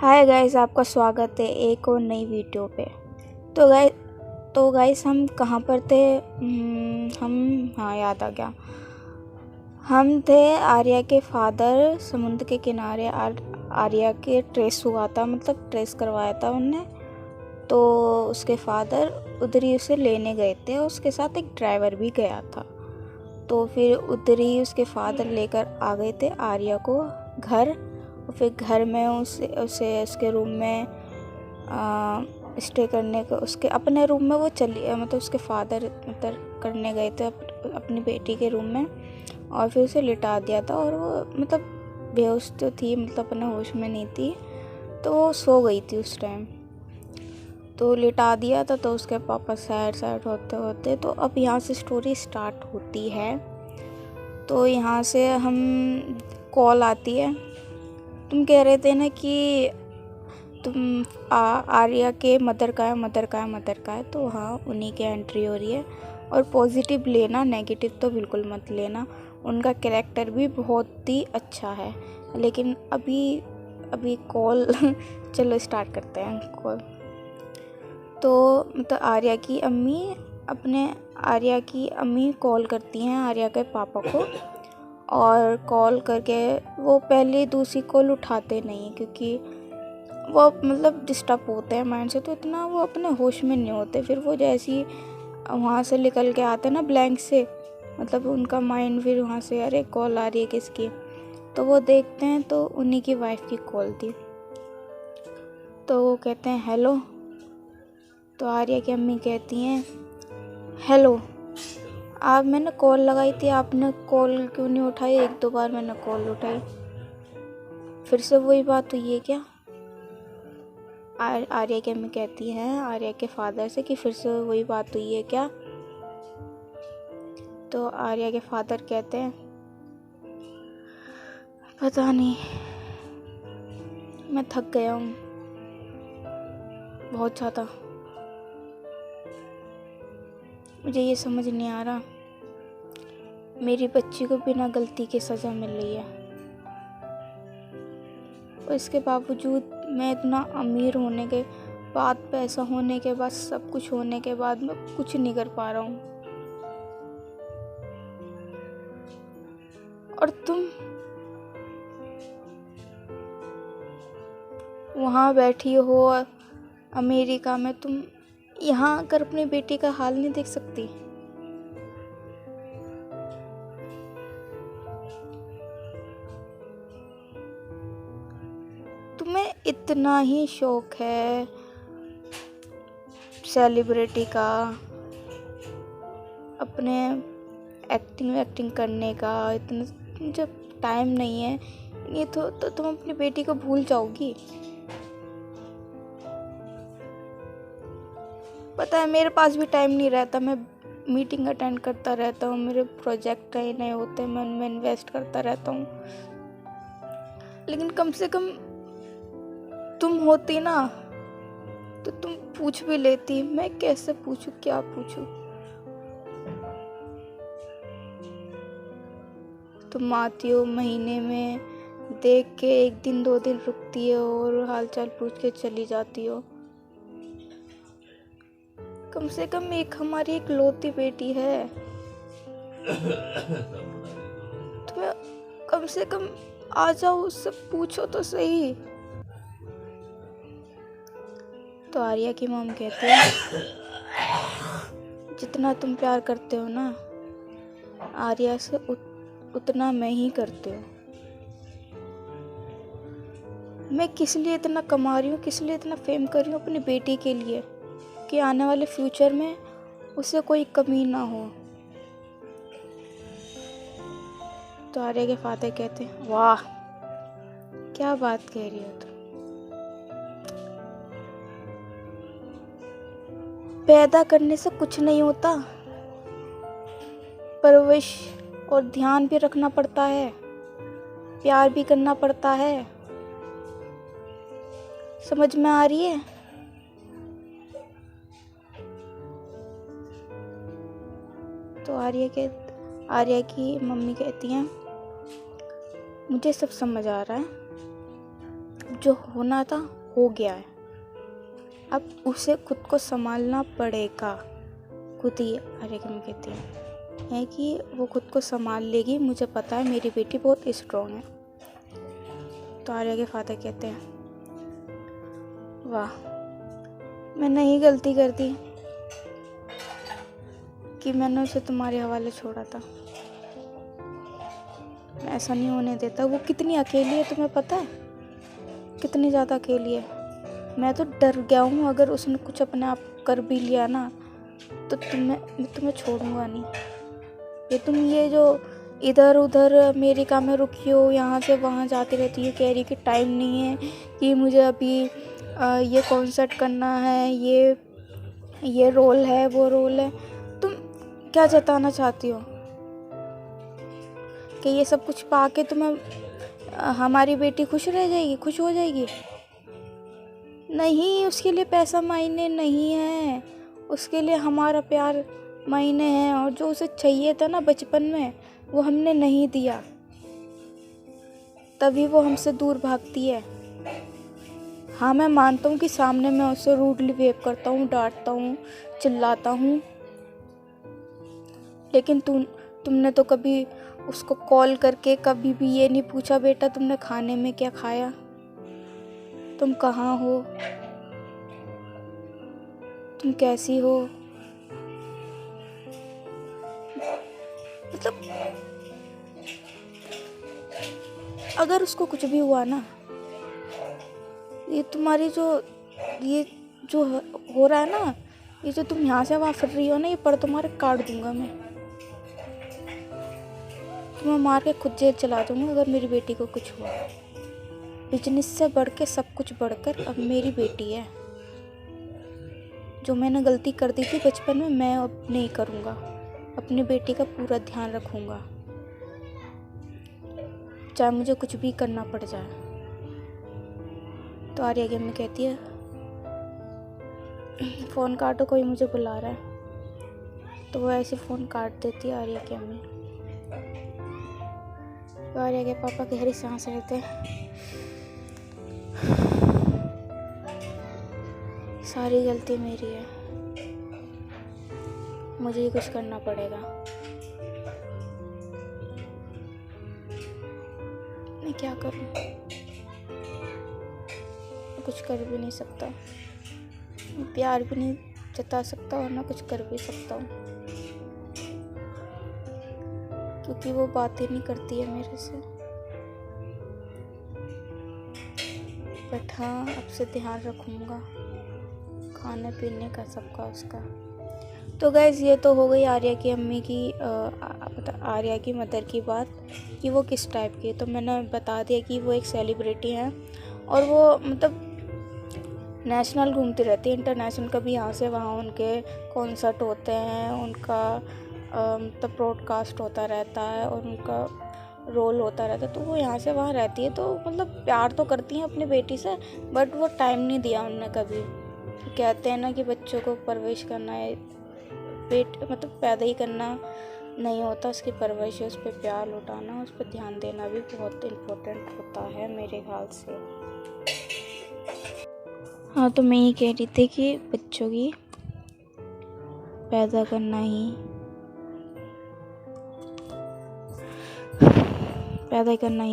Hi guys, आपका स्वागत है एक और नई वीडियो पे। तो गाइस हम कहाँ पर थे? हाँ, याद आ गया। हम थे आर्या के फादर। समुद्र के किनारे आर्या के ट्रेस हुआ था, मतलब ट्रेस करवाया था उनने। तो उसके फादर उधर ही उसे लेने गए थे, उसके साथ एक ड्राइवर भी गया था। तो फिर उधर ही उसके फादर लेकर आ गए थे आर्या को घर। और फिर घर में उसे उसके रूम में स्टे करने को, उसके अपने रूम में वो मतलब उसके फादर मतलब करने गए थे अपनी बेटी के रूम में। और फिर उसे लिटा दिया था और वो मतलब बेहोश तो थी, मतलब अपने होश में नहीं थी, तो वो सो गई थी उस टाइम। तो लिटा दिया था। तो उसके पापा सैड होते होते तो अब यहाँ से स्टोरी स्टार्ट होती है। तो यहाँ से हम कॉल आती है। तुम कह रहे थे ना कि तुम आर्या के मदर का है। तो हाँ, उन्हीं की एंट्री हो रही है। और पॉजिटिव लेना, नेगेटिव तो बिल्कुल मत लेना। उनका कैरेक्टर भी बहुत ही अच्छा है। लेकिन अभी कॉल चलो स्टार्ट करते हैं कॉल। तो मतलब आर्या की अम्मी कॉल करती हैं आर्या के पापा को। और कॉल करके वो पहले दूसरी कॉल उठाते नहीं हैं, क्योंकि वो मतलब डिस्टर्ब होते हैं माइंड से, तो इतना वो अपने होश में नहीं होते। फिर वो जैसे ही वहाँ से निकल के आते हैं ना ब्लैंक से, मतलब उनका माइंड फिर वहाँ से अरे कॉल आ रही है किसकी, तो वो देखते हैं तो उन्हीं की वाइफ की कॉल थी। तो वो कहते हैं हेलो। तो आर्या की अम्मी कहती हैं हेलो, मैंने कॉल लगाई थी, आपने कॉल क्यों नहीं उठाई? 1-2 बार मैंने कॉल उठाई, फिर से वही बात हुई है क्या? आर्या की अम्मी कहती हैं आर्या के फादर से कि फिर से वही बात हुई है क्या? तो आर्या के फादर कहते हैं पता नहीं, मैं थक गया हूँ बहुत ज़्यादा। मुझे ये समझ नहीं आ रहा, मेरी बच्ची को बिना गलती के सज़ा मिल रही है, और इसके बावजूद मैं इतना अमीर होने के बाद, पैसा होने के बाद, सब कुछ होने के बाद मैं कुछ नहीं कर पा रहा हूँ। और तुम वहाँ बैठी हो अमेरिका में, तुम यहाँ आकर अपनी बेटी का हाल नहीं देख सकती? तुम्हें इतना ही शौक है सेलिब्रिटी का, अपने एक्टिंग करने का, इतना जब टाइम नहीं है ये तो तुम अपनी बेटी को भूल जाओगी। पता है मेरे पास भी टाइम नहीं रहता, मैं मीटिंग अटेंड करता रहता हूँ, मेरे प्रोजेक्ट नए होते हैं, मैं उनमें इन्वेस्ट करता रहता हूँ। लेकिन कम से कम तुम होती ना तो तुम पूछ भी लेती। मैं कैसे पूछूं, क्या पूछूं? तुम आती हो महीने में, देख के 1 दिन 2 दिन रुकती हो और हालचाल पूछ के चली जाती हो। कम से कम हमारी इकलौती बेटी है, तुम्हें कम से कम आ जाओ, उससे पूछो तो सही। तो आर्या की मॉम कहते हैं जितना तुम प्यार करते हो ना आर्या से उतना मैं ही करते हो। मैं किस लिए इतना कमा रही हूँ, किस लिए इतना फेम कर रही हूँ? अपनी बेटी के लिए, कि आने वाले फ्यूचर में उसे कोई कमी ना हो। तो आर्या के फादर कहते हैं वाह, क्या बात कह रही हो तुम? पैदा करने से कुछ नहीं होता, परवरिश और ध्यान भी रखना पड़ता है, प्यार भी करना पड़ता है। समझ में आ रही है? तो आर्या की मम्मी कहती हैं मुझे सब समझ आ रहा है, जो होना था हो गया है, अब उसे खुद को संभालना पड़ेगा। खुद ही आर्या की मम्मी कहती है कि वो खुद को संभाल लेगी, मुझे पता है मेरी बेटी बहुत स्ट्रॉन्ग है। तो आर्या के फादर कहते हैं वाह, मैं नहीं गलती कर दी कि मैंने उसे तुम्हारे हवाले छोड़ा था। मैं ऐसा नहीं होने देता। वो कितनी अकेली है तुम्हें पता है, कितनी ज़्यादा अकेली है। मैं तो डर गया हूँ, अगर उसने कुछ अपने आप कर भी लिया ना तो मैं तुम्हें छोड़ूंगा नहीं। ये जो इधर उधर अमेरिका में रुकी हो, यहाँ से वहाँ जाती रहती है, कह रही कि टाइम नहीं है, कि मुझे अभी ये कॉन्सर्ट करना है, ये रोल है, वो रोल है। तुम क्या जताना चाहती हो कि ये सब कुछ पाके तुम्हें हमारी बेटी खुश रह जाएगी, खुश हो जाएगी? नहीं, उसके लिए पैसा मायने नहीं है, उसके लिए हमारा प्यार मायने हैं। और जो उसे चाहिए था ना बचपन में, वो हमने नहीं दिया, तभी वो हमसे दूर भागती है। हाँ, मैं मानता हूँ कि सामने मैं उससे रूडली बिहेव करता हूँ, डांटता हूँ, चिल्लाता हूँ, लेकिन तुमने तो कभी उसको कॉल करके कभी भी ये नहीं पूछा बेटा तुमने खाने में क्या खाया, तुम कहाँ हो, तुम कैसी हो। मतलब अगर उसको कुछ भी हुआ ना, ये तुम्हारी ये जो हो रहा है ना, ये जो तुम यहाँ से वहाँ फिर रही हो ना, ये पर तुम्हारे काट दूंगा मैं, तुम्हें मार के खुद जेल चला दूंगा अगर मेरी बेटी को कुछ हुआ। बिजनेस से बढ़ के सब कुछ बढ़कर अब मेरी बेटी है। जो मैंने गलती कर दी थी बचपन में, मैं अब नहीं करूँगा, अपनी बेटी का पूरा ध्यान रखूँगा, चाहे मुझे कुछ भी करना पड़ जाए। तो आर्या की मम्मी कहती है फ़ोन काटो, कोई मुझे बुला रहा है। तो वो ऐसे फ़ोन काट देती है आर्या की मम्मी। तो आर्या के पापा गहरी सांस लेते हैं, सारी गलती मेरी है, मुझे ही कुछ करना पड़ेगा। मैं क्या करूं, मैं कुछ कर भी नहीं सकता, मैं प्यार भी नहीं जता सकता और ना कुछ कर भी सकता हूँ, क्योंकि वो बातें नहीं करती है मेरे से। बट हाँ, अब से ध्यान रखूँगा खाने पीने का, सबका उसका। तो गाइस, ये तो हो गई आर्या की अम्मी की आर्या की मदर की बात कि वो किस टाइप की है। तो मैंने बता दिया कि वो एक सेलिब्रिटी हैं और वो मतलब नेशनल घूमती रहती है, इंटरनेशनल। कभी यहाँ से वहाँ उनके कॉन्सर्ट होते हैं, उनका मतलब ब्रॉडकास्ट होता रहता है और उनका रोल होता रहता है। तो वो यहाँ से वहाँ रहती है, तो मतलब प्यार तो करती हैं अपनी बेटी से, बट वो टाइम नहीं दिया उनने कभी। कहते हैं ना कि बच्चों को परवरिश करना है, मतलब पैदा ही करना नहीं होता, उसकी परवरिश, उस पर प्यार लुटाना, उस पर ध्यान देना भी बहुत इम्पोर्टेंट होता है मेरे ख्याल से। हाँ, तो मैं ये कह रही थी कि बच्चों की पैदा करना ही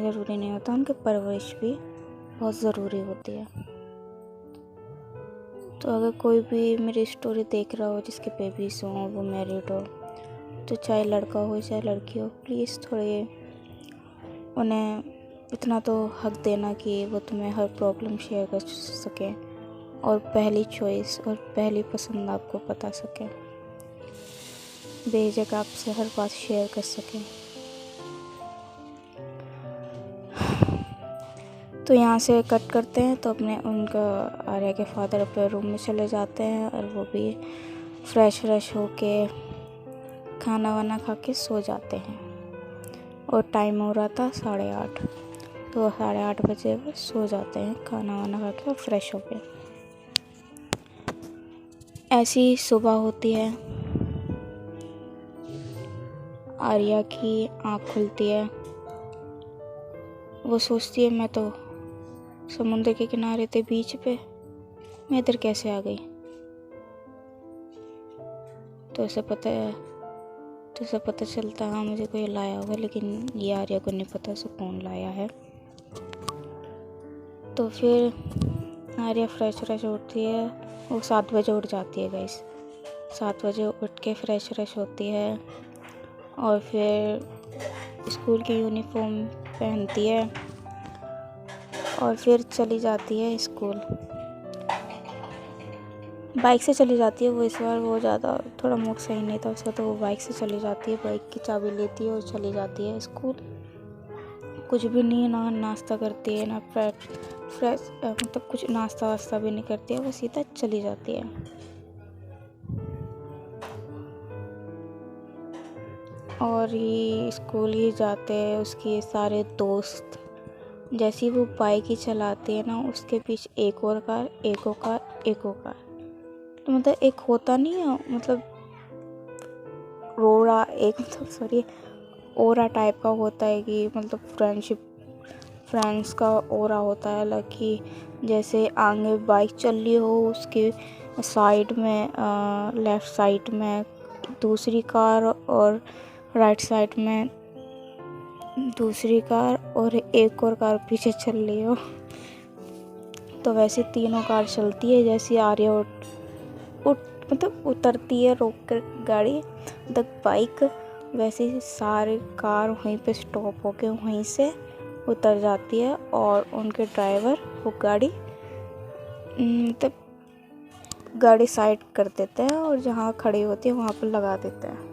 ज़रूरी नहीं होता, उनकी परवरिश भी बहुत ज़रूरी होती है। तो अगर कोई भी मेरी स्टोरी देख रहा हो जिसके बेबीज हों, वो मैरिड हो, तो चाहे लड़का हो चाहे लड़की हो, प्लीज़ थोड़े उन्हें इतना तो हक देना कि वो तुम्हें हर प्रॉब्लम शेयर कर सकें और पहली चॉइस और पहली पसंद आपको बता सकें, बेझिझक आपसे हर बात शेयर कर सकें। तो यहाँ से कट करते हैं। तो उनका आर्या के फादर अपने रूम में चले जाते हैं और वो भी फ्रेश होके खाना वाना खा के सो जाते हैं। और टाइम हो रहा था 8:30, तो 8:30 बजे वो सो जाते हैं खाना वाना खा के और फ्रेश होके। ऐसी सुबह होती है, आर्या की आँख खुलती है, वो सोचती है मैं तो समुद्र के किनारे थे, बीच पे। मैं इधर कैसे आ गई? तो ऐसे पता चलता हाँ मुझे कोई लाया होगा, लेकिन ये आर्या को नहीं पता उसे कौन लाया है। तो फिर आर्या फ्रेश उठती है। वो 7 बजे उठ जाती है गाइस। 7 बजे उठ के फ्रेश होती है और फिर स्कूल की यूनिफॉर्म पहनती है और फिर चली जाती है स्कूल। बाइक से चली जाती है वो। इस बार वो ज़्यादा थोड़ा मूड सही नहीं था उसका, तो वो बाइक से चली जाती है। बाइक की चाबी लेती है और चली जाती है स्कूल। कुछ भी नहीं, ना नाश्ता करती है, ना फ्रेश मतलब कुछ नाश्ता वास्ता भी नहीं करती है, वो सीधा चली जाती है। और ही स्कूल ही जाते हैं उसके सारे दोस्त। जैसे ही वो बाइक ही चलाती है ना, उसके पीछे एक और कार, एक और कार। तो मतलब एक होता नहीं है, मतलब ओरा टाइप का होता है कि मतलब फ्रेंड्स का ओरा होता है अलग, कि जैसे आगे बाइक चल रही हो, उसके साइड में लेफ़्ट साइड में दूसरी कार और राइट साइड में दूसरी कार और एक और कार पीछे चल रही हो। तो वैसे तीनों कार चलती है। जैसे आर्या मतलब उतरती है रोक कर गाड़ी तक बाइक, वैसे ही सारी कार वहीं पे स्टॉप होके वहीं से उतर जाती है और उनके ड्राइवर वो गाड़ी साइड कर देते हैं और जहाँ खड़ी होती है वहाँ पर लगा देते हैं।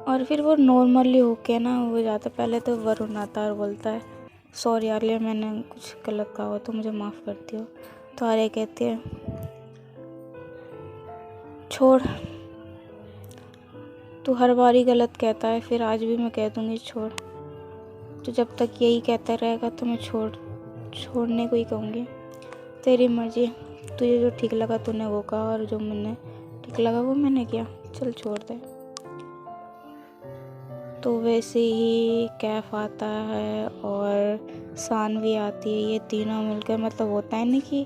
और फिर वो नॉर्मली होके ना वो जाता। पहले तो वरुण आता और बोलता है सॉरी आर्या, मैंने कुछ गलत कहा हो तो मुझे माफ़ कर दियो। तो आर्या कहती है छोड़, तू हर बार ही गलत कहता है, फिर आज भी मैं कह दूँगी छोड़। तो जब तक यही कहता रहेगा तो मैं छोड़ने को ही कहूँगी। तेरी मर्जी, तुझे जो ठीक लगा तूने वो कहा और जो मैंने ठीक लगा वो मैंने किया, चल छोड़ दे। तो वैसे ही कैफ आता है और सानवी आती है। ये तीनों मिलकर मतलब होता है ना कि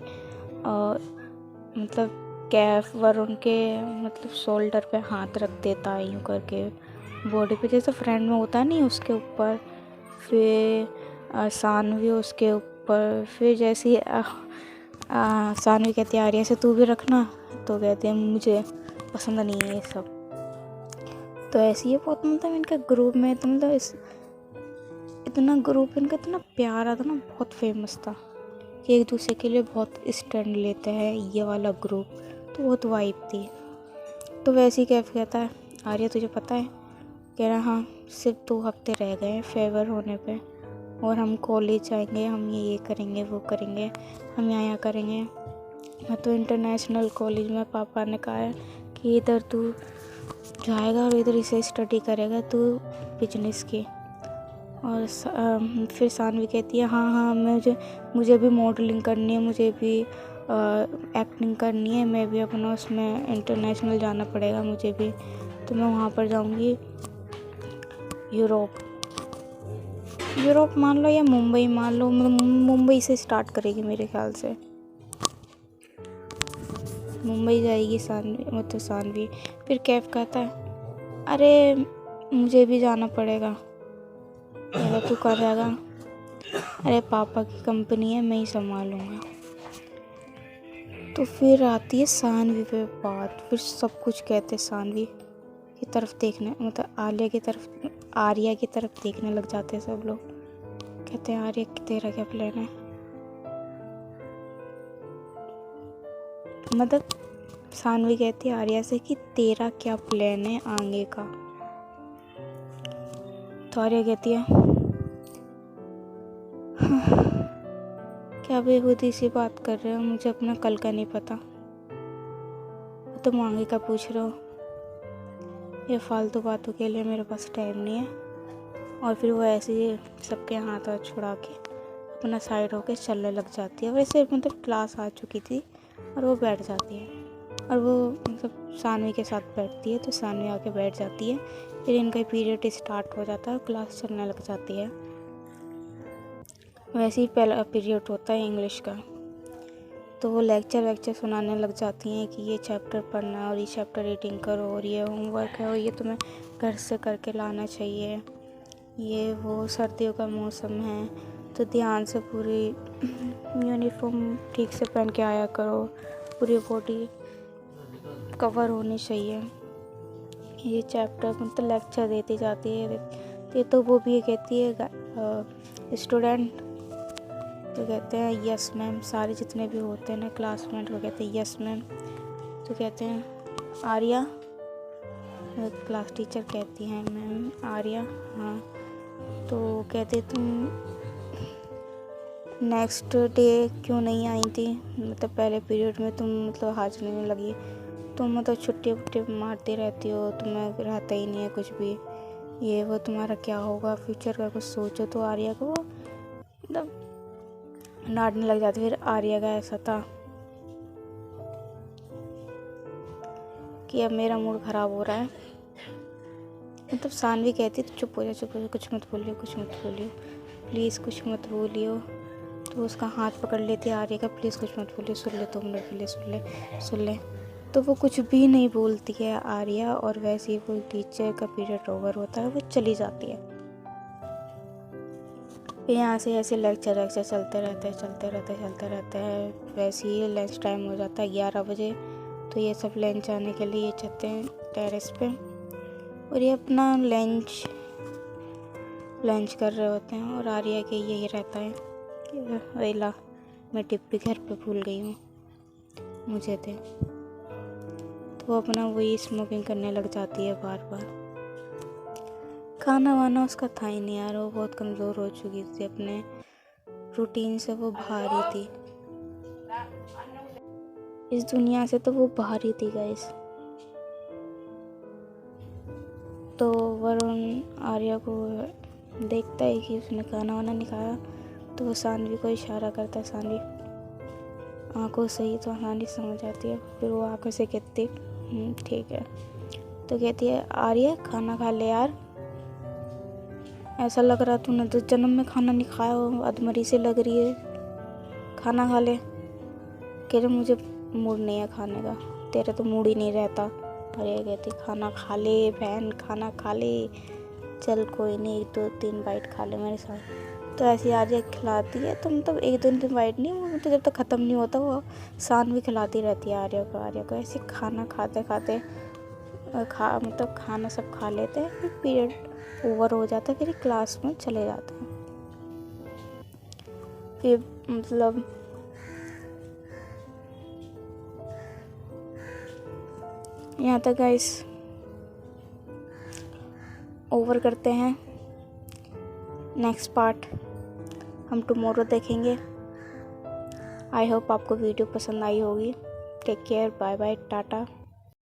मतलब कैफ वरुण के मतलब शोल्डर पे हाथ रख देता है यूँ करके, बॉडी पे जैसे फ्रेंड में होता नहीं, उसके ऊपर। फिर सानवी उसके ऊपर। फिर जैसे ही सानवी कहती है आर्या से तू भी रखना, तो कहती है मुझे पसंद नहीं है ये सब। तो ऐसे ही बहुत मतलब इनका ग्रुप में तो मतलब इतना ग्रुप इनका इतना प्यारा था ना, बहुत फेमस था कि एक दूसरे के लिए बहुत स्टैंड लेते हैं ये वाला ग्रुप। तो बहुत वाइब थी। तो वैसे ही कैफ कहता है आर्या तुझे पता है? कह रहा हाँ, सिर्फ 2 हफ्ते रह गए हैं फेवर होने पे और हम कॉलेज जाएंगे, हम ये करेंगे वो करेंगे, हम यहाँ करेंगे। मैं तो इंटरनेशनल कॉलेज में पापा ने कहा है कि इधर तू जाएगा और इधर इसे स्टडी करेगा तू बिजनेस की। और फिर सानवी कहती है हाँ मुझे भी मॉडलिंग करनी है, मुझे भी एक्टिंग करनी है, मैं भी अपना उसमें इंटरनेशनल जाना पड़ेगा मुझे भी। तो मैं वहाँ पर जाऊँगी यूरोप मान लो या मुंबई मान लो, मुंबई से स्टार्ट करेगी मेरे ख्याल से। मुंबई जाएगी सानवी। फिर कैफ कहता है अरे मुझे भी जाना पड़ेगा। तू कर जाएगा? अरे पापा की कंपनी है, मैं ही संभालूंगा। तो फिर आती है सानवी पे बात। फिर सब कुछ कहते सानवी की तरफ देखने, मतलब आर्या की तरफ देखने लग जाते हैं सब लोग। कहते हैं आर्या तेरा क्या प्लान है? मतलब सानवी कहती है आर्या से कि तेरा क्या प्लान है आगे का? तो आर्या कहती है क्या बेहूदी सी बात कर रहे हो, मुझे अपना कल का नहीं पता, तुम आगे का पूछ रहे हो? ये फालतू बातों के लिए मेरे पास टाइम नहीं है। और फिर वो ऐसे ही सबके हाथ छुड़ा के अपना साइड होके चलने लग जाती है। वैसे मतलब क्लास आ चुकी थी और वो बैठ जाती है और वो मतलब सानवी के साथ बैठती है। तो सानवी आके बैठ जाती है। फिर इनका पीरियड स्टार्ट हो जाता है और क्लास चलने लग जाती है। वैसे ही पहला पीरियड होता है इंग्लिश का, तो वो लेक्चर सुनाने लग जाती हैं कि ये चैप्टर पढ़ना और ये चैप्टर रीडिंग करो और ये होमवर्क है और ये तुम्हें घर से करके लाना चाहिए, ये वो सर्दियों का मौसम है तो ध्यान से पूरी यूनिफॉर्म ठीक से पहन के आया करो, पूरी बॉडी कवर होनी चाहिए। ये चैप्टर मतलब लेक्चर देती जाती है। ये तो वो भी कहती है स्टूडेंट, तो कहते हैं यस मैम, सारे जितने भी होते हैं ना क्लासमेट वो कहते हैं यस मैम। तो कहते हैं आर्या, क्लास टीचर कहती हैं मैम आर्या, हाँ। तो कहते तुम नेक्स्ट डे क्यों नहीं आई थी, मतलब पहले पीरियड में तुम मतलब हाजिर नहीं लगी, तुम मतलब छुट्टी मारती रहती हो, तुम्हें रहता ही नहीं है कुछ भी, ये वो तुम्हारा क्या होगा फ्यूचर का कुछ सोचो। तो आर्या को मतलब डांटने लग जाती। फिर आर्या का ऐसा था कि अब मेरा मूड ख़राब हो रहा है, मतलब सानवी कहती तो चुप हो जा, कुछ मत बोलियो प्लीज़ कुछ मत बोलियो। तो उसका हाथ पकड़ लेती आर्या का, प्लीज़ कुछ मत बोलियो, सुन ले 2 मिनट के लिए, सुन ले। तो वो कुछ भी नहीं बोलती है आर्या, और वैसे ही वो टीचर का पीरियड ओवर होता है, वो चली जाती है। फिर यहाँ से ऐसे लेक्चर चलते रहते हैं। वैसे ही लंच टाइम हो जाता है 11 बजे, तो ये सब लंच आने के लिए चलते हैं टेरेस पे, और ये अपना लंच कर रहे होते हैं। और आर्या के यही रहता है कि वेला मैं डिब्बी घर पे भूल गई हूँ, मुझे दे। तो वो अपना वही स्मोकिंग करने लग जाती है बार। खाना वाना उसका था ही नहीं यार, वो बहुत कमज़ोर हो चुकी थी, अपने रूटीन से वो भारी थी, इस दुनिया से तो वो भारी थी गाइस। तो वरुण आर्या को देखता है कि उसने खाना वाना नहीं खाया, तो वो सानवी को इशारा करता है, सानवी आंखों से ही तो सानवी समझ आती है। फिर वो आंखों से कहती ठीक है। तो कहती है आर्या खाना खा ले यार, ऐसा लग रहा तूने तो जन्म में खाना नहीं खाया हो, अधमरी से लग रही है, खाना खा ले। कह रहे मुझे मूड नहीं है खाने का, तेरा तो मूड ही नहीं रहता। अरे कहती खाना खा ले बहन, खाना खा ले, चल कोई नहीं 1-2-3 बाइट खा ले मेरे साथ। तो ऐसी आर्या खिलाती है, तो मतलब 1-2 बाइट नहीं, वो तो जब तक ख़त्म नहीं होता वो सानवी खिलाती रहती है आर्या को ऐसे खाना खाते मतलब खाना सब खा लेते हैं। फिर पीरियड ओवर हो जाता है, फिर क्लास में चले जाते हैं। फिर मतलब यहाँ तक गाइस ओवर करते हैं। नेक्स्ट पार्ट हम टुमारो देखेंगे। आई होप आपको वीडियो पसंद आई होगी। Take care, bye bye, Tata.